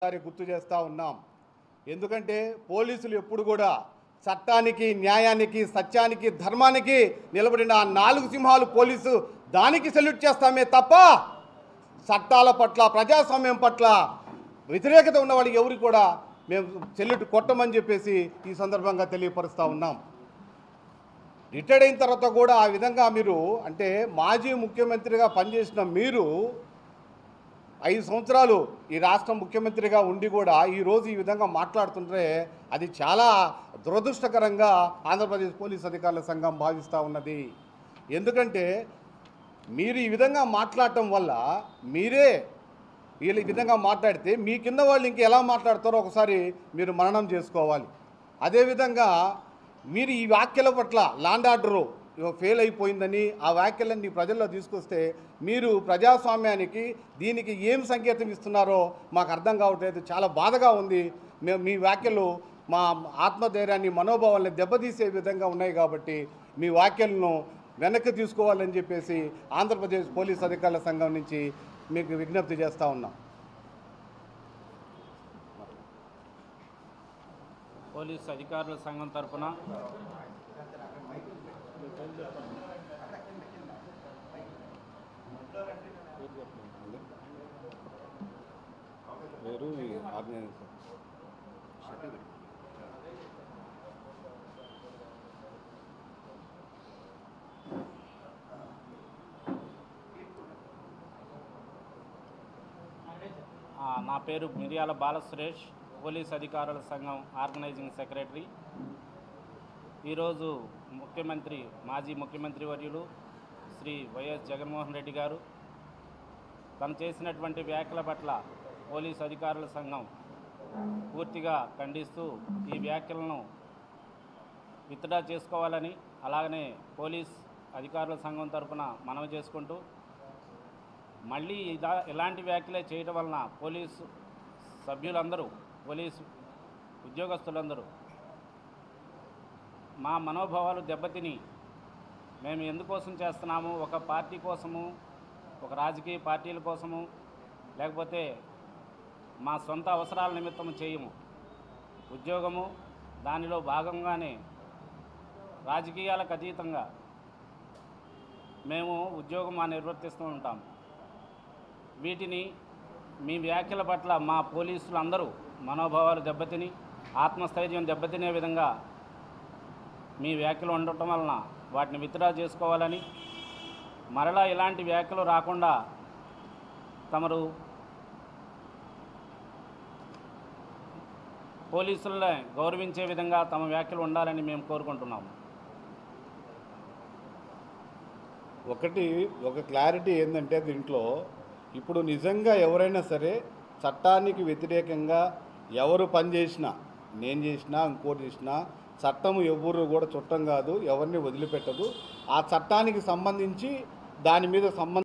ఒకసారి గుర్తు చేస్తూ ఉన్నాం. ఎందుకంటే పోలీసులు ఎప్పుడు కూడా చట్టానికి, న్యాయానికి, సత్యానికి, ధర్మానికి నిలబడిన ఆ 4 సింహాలు పోలీసు దానికి సెల్యూట్ చేస్తామే తప్ప చట్టాల పట్ల, ప్రజాస్వామ్యం పట్ల వ్యతిరేకత ఉన్న వాళ్ళు ఎవరు కూడా మేము సెల్యూట్ కొట్టమని చెప్పేసి ఈ సందర్భంగా తెలియపరుస్తూ ఉన్నాం. రిటైర్డ్ అయిన తర్వాత కూడా ఆ విధంగా మీరు అంటే మాజీ ముఖ్యమంత్రిగా పనిచేసిన మీరు 5 సంవత్సరాలు ఈ రాష్ట్ర ముఖ్యమంత్రిగా ఉండి కూడా ఈరోజు ఈ విధంగా మాట్లాడుతుంటే అది చాలా దురదృష్టకరంగా ఆంధ్రప్రదేశ్ పోలీస్ అధికారుల సంఘం భావిస్తూ ఉన్నది. ఎందుకంటే మీరు ఈ విధంగా మాట్లాడటం వల్ల మీరే వీళ్ళు ఈ విధంగా మాట్లాడితే మీ కింద వాళ్ళు ఇంక ఎలా మాట్లాడతారో ఒకసారి మీరు మననం చేసుకోవాలి. అదేవిధంగా మీరు ఈ వ్యాఖ్యల పట్ల లాండ్ ఆర్డరు ఫెయిల్ అయిపోయిందని ఆ వ్యాఖ్యలన్నీ ప్రజల్లో తీసుకొస్తే మీరు ప్రజాస్వామ్యానికి దీనికి ఏం సంకేతం ఇస్తున్నారో మాకు అర్థం కావట్లేదు. చాలా బాధగా ఉంది. మీ వ్యాఖ్యలు మా ఆత్మధైర్యాన్ని, మనోభావాల్ని దెబ్బతీసే విధంగా ఉన్నాయి కాబట్టి మీ వ్యాఖ్యలను వెనక్కి తీసుకోవాలని చెప్పేసి ఆంధ్రప్రదేశ్ పోలీస్ అధికారుల సంఘం నుంచి మీకు విజ్ఞప్తి చేస్తూ ఉన్నాం. పోలీస్ అధికారుల సంఘం తరఫున నా పేరు మిర్యాల బాలసురేష్, పోలీస్ అధికారుల సంఘం ఆర్గనైజింగ్ సెక్రటరీ. ఈరోజు మాజీ ముఖ్యమంత్రి వర్యులు శ్రీ వైఎస్ జగన్మోహన్ రెడ్డి గారు తను చేసినటువంటి వ్యాఖ్యల పట్ల పోలీస్ అధికారుల సంఘం పూర్తిగా ఖండిస్తూ ఈ వ్యాఖ్యలను విత్డ్రా చేసుకోవాలని, అలాగనే పోలీస్ అధికారుల సంఘం తరఫున మనవి చేసుకుంటూ మళ్ళీ ఇలాంటి వ్యాఖ్యలే చేయడం వలన పోలీసు సభ్యులందరూ, పోలీసు ఉద్యోగస్తులందరూ మా మనోభావాలు దెబ్బతిని మేము ఎందుకోసం చేస్తున్నాము, ఒక పార్టీ కోసము, ఒక రాజకీయ పార్టీల కోసము, లేకపోతే మా సొంత అవసరాల నిమిత్తము చేయము. ఉద్యోగము దానిలో భాగంగానే రాజకీయాలకు అతీతంగా మేము ఉద్యోగం నిర్వర్తిస్తూ ఉంటాం. వీటిని మీ వ్యాఖ్యల పట్ల మా పోలీసులందరూ మనోభావాలు దెబ్బతిని, ఆత్మస్థైర్యం దెబ్బతినే విధంగా మీ వ్యాఖ్యలు ఉండటం వలన వాటిని విత్డ్రా చేసుకోవాలని, మరలా ఇలాంటి వ్యాఖ్యలు రాకుండా తమరు పోలీసులనే గౌరవించే విధంగా తమ వ్యాఖ్యలు ఉండాలని మేము కోరుకుంటున్నాము. ఒక క్లారిటీ ఏంటంటే దీంట్లో ఇప్పుడు నిజంగా ఎవరైనా సరే చట్టానికి వ్యతిరేకంగా ఎవరు పనిచేసినా, నేను చేసినా, ఇంకోటి చేసినా, చట్టము ఎవరు కూడా చుట్టం కాదు, ఎవరిని వదిలిపెట్టదు. ఆ చట్టానికి సంబంధించి దాని మీద